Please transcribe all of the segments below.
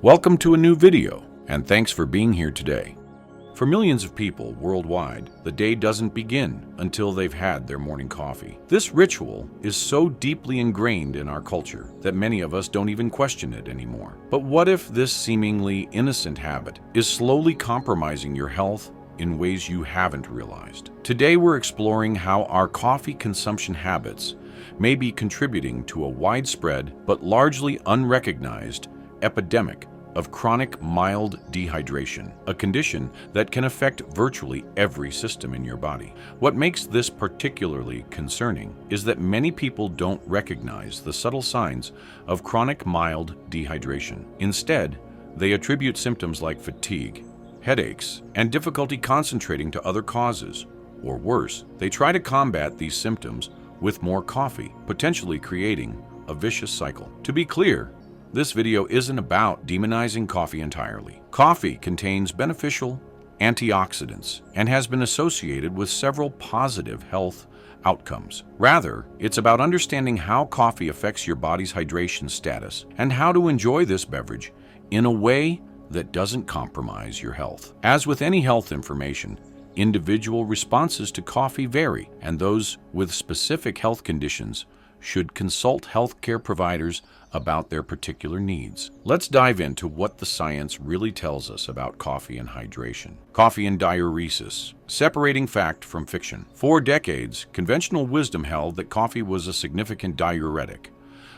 Welcome to a new video, and thanks for being here today. For millions of people worldwide, the day doesn't begin until they've had their morning coffee. This ritual is so deeply ingrained in our culture that many of us don't even question it anymore. But what if this seemingly innocent habit is slowly compromising your health in ways you haven't realized? Today we're exploring how our coffee consumption habits may be contributing to a widespread but largely unrecognized epidemic of chronic mild dehydration, a condition that can affect virtually every system in your body. What makes this particularly concerning is that many people don't recognize the subtle signs of chronic mild dehydration. Instead, they attribute symptoms like fatigue, headaches, and difficulty concentrating to other causes. Or worse, they try to combat these symptoms with more coffee, potentially creating a vicious cycle. To be clear, this video isn't about demonizing coffee entirely. Coffee contains beneficial antioxidants and has been associated with several positive health outcomes. Rather, it's about understanding how coffee affects your body's hydration status and how to enjoy this beverage in a way that doesn't compromise your health. As with any health information, individual responses to coffee vary, and those with specific health conditions should consult healthcare providers about their particular needs. Let's dive into what the science really tells us about coffee and hydration. Coffee and diuresis. Separating fact from fiction. For decades, conventional wisdom held that coffee was a significant diuretic,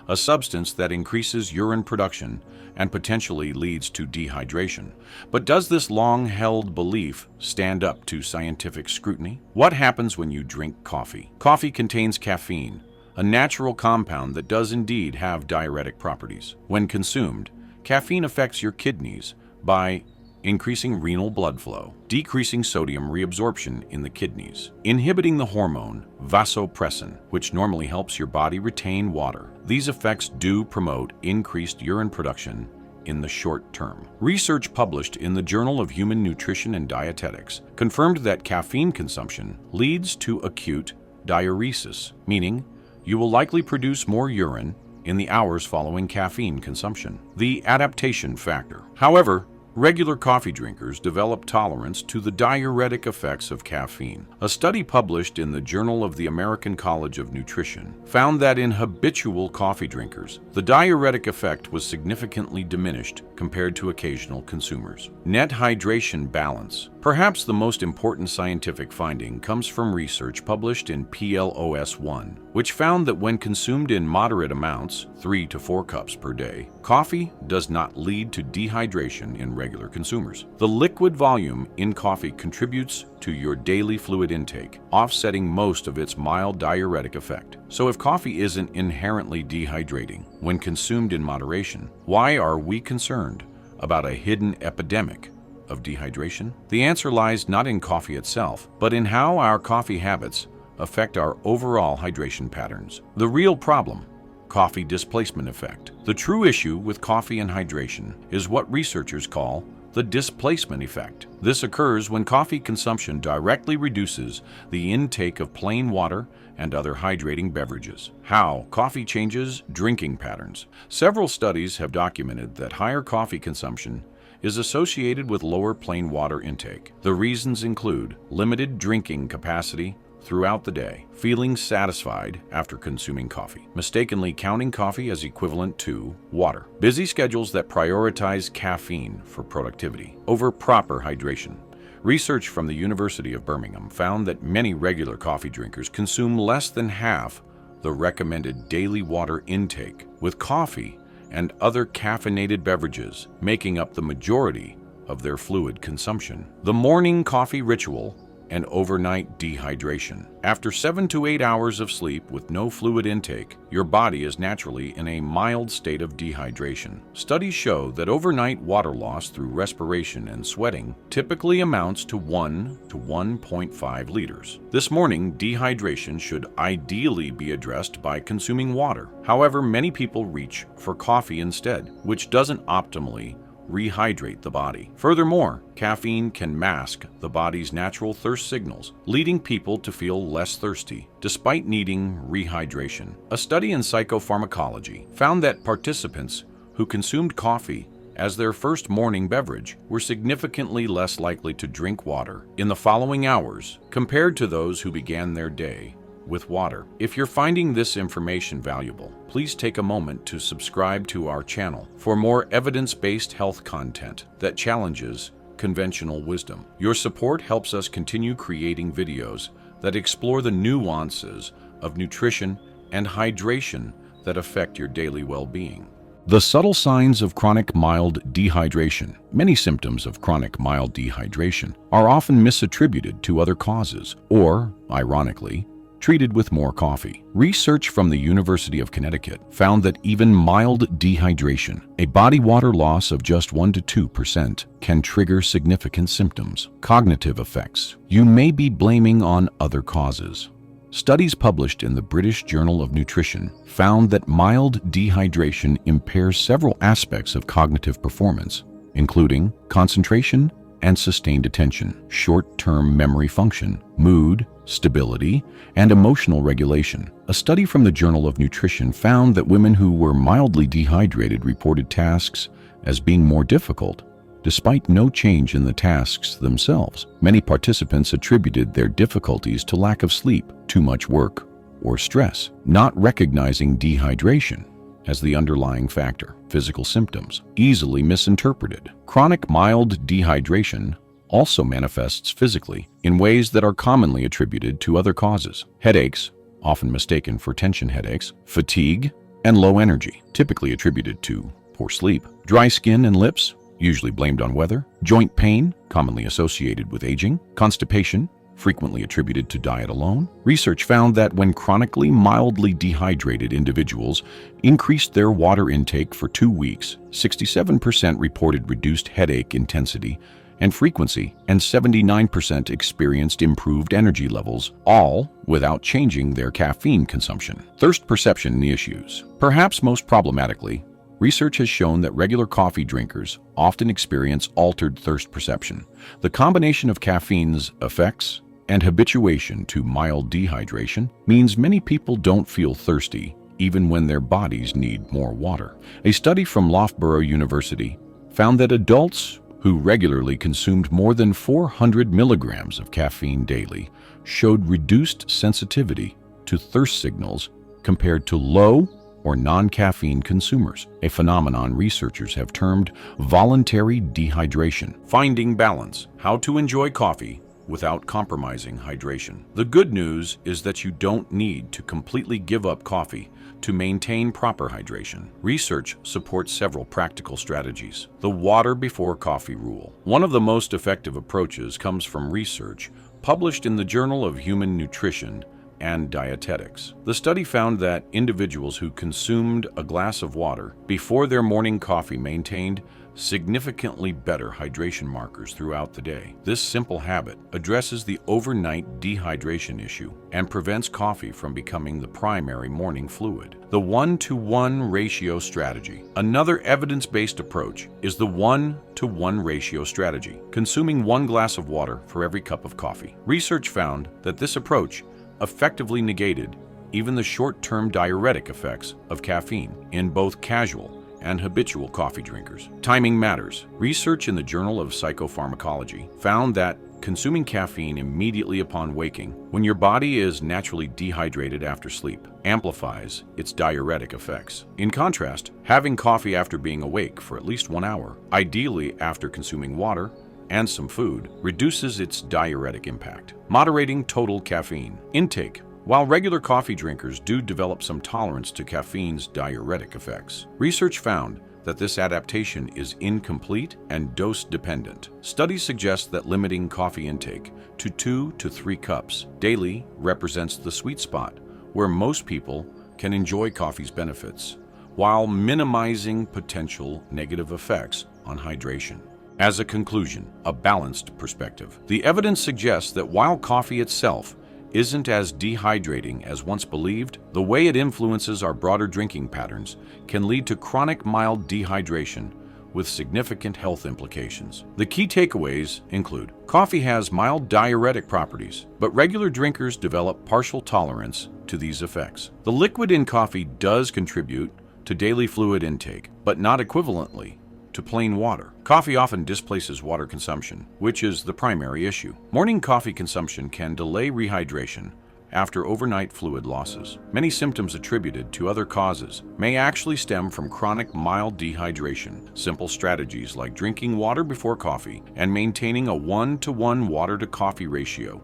a substance that increases urine production and potentially leads to dehydration. But does this long-held belief stand up to scientific scrutiny? What happens when you drink coffee? Coffee contains caffeine, a natural compound that does indeed have diuretic properties. When consumed, caffeine affects your kidneys by increasing renal blood flow, decreasing sodium reabsorption in the kidneys, inhibiting the hormone vasopressin, which normally helps your body retain water. These effects do promote increased urine production in the short term. Research published in the Journal of Human Nutrition and Dietetics confirmed that caffeine consumption leads to acute diuresis, meaning you will likely produce more urine in the hours following caffeine consumption. The adaptation factor. However, regular coffee drinkers develop tolerance to the diuretic effects of caffeine. A study published in the Journal of the American College of Nutrition found that in habitual coffee drinkers, the diuretic effect was significantly diminished compared to occasional consumers. Net hydration balance. Perhaps the most important scientific finding comes from research published in PLOS One, which found that when consumed in moderate amounts, 3 to 4 cups per day, coffee does not lead to dehydration in regular consumers. The liquid volume in coffee contributes to your daily fluid intake, offsetting most of its mild diuretic effect. So if coffee isn't inherently dehydrating when consumed in moderation, why are we concerned about a hidden epidemic of dehydration? The answer lies not in coffee itself, but in how our coffee habits affect our overall hydration patterns. The real problem: coffee displacement effect. The true issue with coffee and hydration is what researchers call the displacement effect. This occurs when coffee consumption directly reduces the intake of plain water and other hydrating beverages. How coffee changes drinking patterns. Several studies have documented that higher coffee consumption is associated with lower plain water intake. The reasons include limited drinking capacity throughout the day, feeling satisfied after consuming coffee, mistakenly counting coffee as equivalent to water, busy schedules that prioritize caffeine for productivity over proper hydration. Research from the University of Birmingham found that many regular coffee drinkers consume less than half the recommended daily water intake, with coffee and other caffeinated beverages making up the majority of their fluid consumption. The morning coffee ritual and overnight dehydration. After 7 to 8 hours of sleep with no fluid intake, your body is naturally in a mild state of dehydration. Studies show that overnight water loss through respiration and sweating typically amounts to 1 to 1.5 liters. This morning, dehydration should ideally be addressed by consuming water. However, many people reach for coffee instead, which doesn't optimally rehydrate the body. Furthermore, caffeine can mask the body's natural thirst signals, leading people to feel less thirsty despite needing rehydration. A study in psychopharmacology found that participants who consumed coffee as their first morning beverage were significantly less likely to drink water in the following hours compared to those who began their day with water. If you're finding this information valuable, please take a moment to subscribe to our channel for more evidence-based health content that challenges conventional wisdom. Your support helps us continue creating videos that explore the nuances of nutrition and hydration that affect your daily well-being. The subtle signs of chronic mild dehydration. Many symptoms of chronic mild dehydration are often misattributed to other causes or, ironically, treated with more coffee. Research from the University of Connecticut found that even mild dehydration, a body water loss of just 1 to 2%, can trigger significant symptoms. Cognitive effects. You may be blaming on other causes. Studies published in the British Journal of Nutrition found that mild dehydration impairs several aspects of cognitive performance, including concentration and sustained attention, short-term memory function, mood, stability, and emotional regulation. A study from the Journal of Nutrition found that women who were mildly dehydrated reported tasks as being more difficult, despite no change in the tasks themselves. Many participants attributed their difficulties to lack of sleep, too much work, or stress, not recognizing dehydration as the underlying factor. Physical symptoms, easily misinterpreted. Chronic mild dehydration also manifests physically in ways that are commonly attributed to other causes. Headaches, often mistaken for tension headaches, fatigue, and low energy, typically attributed to poor sleep. Dry skin and lips, usually blamed on weather. Joint pain, commonly associated with aging. Constipation, frequently attributed to diet alone. Research found that when chronically mildly dehydrated individuals increased their water intake for 2 weeks, 67% reported reduced headache intensity and frequency, and 79% experienced improved energy levels, all without changing their caffeine consumption. Thirst perception issues. Perhaps most problematically, research has shown that regular coffee drinkers often experience altered thirst perception. The combination of caffeine's effects and habituation to mild dehydration means many people don't feel thirsty even when their bodies need more water. A study from Loughborough University found that adults who regularly consumed more than 400 milligrams of caffeine daily showed reduced sensitivity to thirst signals compared to low or non-caffeine consumers, a phenomenon researchers have termed voluntary dehydration. Finding balance: how to enjoy coffee without compromising hydration. The good news is that you don't need to completely give up coffee to maintain proper hydration. Research supports several practical strategies. The water before coffee rule. One of the most effective approaches comes from research published in the Journal of Human Nutrition and Dietetics. The study found that individuals who consumed a glass of water before their morning coffee maintained significantly better hydration markers throughout the day. This simple habit addresses the overnight dehydration issue and prevents coffee from becoming the primary morning fluid. The 1-to-1 ratio strategy. Another evidence-based approach is the 1-to-1 ratio strategy, consuming 1 glass of water for every cup of coffee. Research found that this approach effectively negated even the short-term diuretic effects of caffeine in both casual and habitual coffee drinkers. Timing matters. Research in the Journal of Psychopharmacology found that consuming caffeine immediately upon waking, when your body is naturally dehydrated after sleep, amplifies its diuretic effects. In contrast, having coffee after being awake for at least 1 hour, ideally after consuming water and some food, reduces its diuretic impact. Moderating total caffeine intake. While regular coffee drinkers do develop some tolerance to caffeine's diuretic effects, research found that this adaptation is incomplete and dose-dependent. Studies suggest that limiting coffee intake to 2 to 3 cups daily represents the sweet spot where most people can enjoy coffee's benefits, while minimizing potential negative effects on hydration. As a conclusion, a balanced perspective. The evidence suggests that while coffee itself isn't as dehydrating as once believed, the way it influences our broader drinking patterns can lead to chronic mild dehydration with significant health implications. The key takeaways include: coffee has mild diuretic properties, but regular drinkers develop partial tolerance to these effects. The liquid in coffee does contribute to daily fluid intake, but not equivalently to plain water. Coffee often displaces water consumption, which is the primary issue. Morning coffee consumption can delay rehydration after overnight fluid losses. Many symptoms attributed to other causes may actually stem from chronic mild dehydration. Simple strategies like drinking water before coffee and maintaining a 1-to-1 water-to-coffee ratio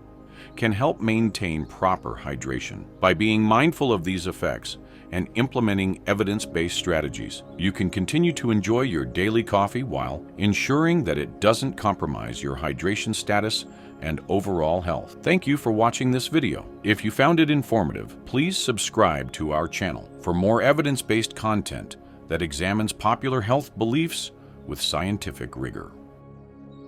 can help maintain proper hydration. By being mindful of these effects and implementing evidence-based strategies, you can continue to enjoy your daily coffee while ensuring that it doesn't compromise your hydration status and overall health. Thank you for watching this video. If you found it informative, please subscribe to our channel for more evidence-based content that examines popular health beliefs with scientific rigor.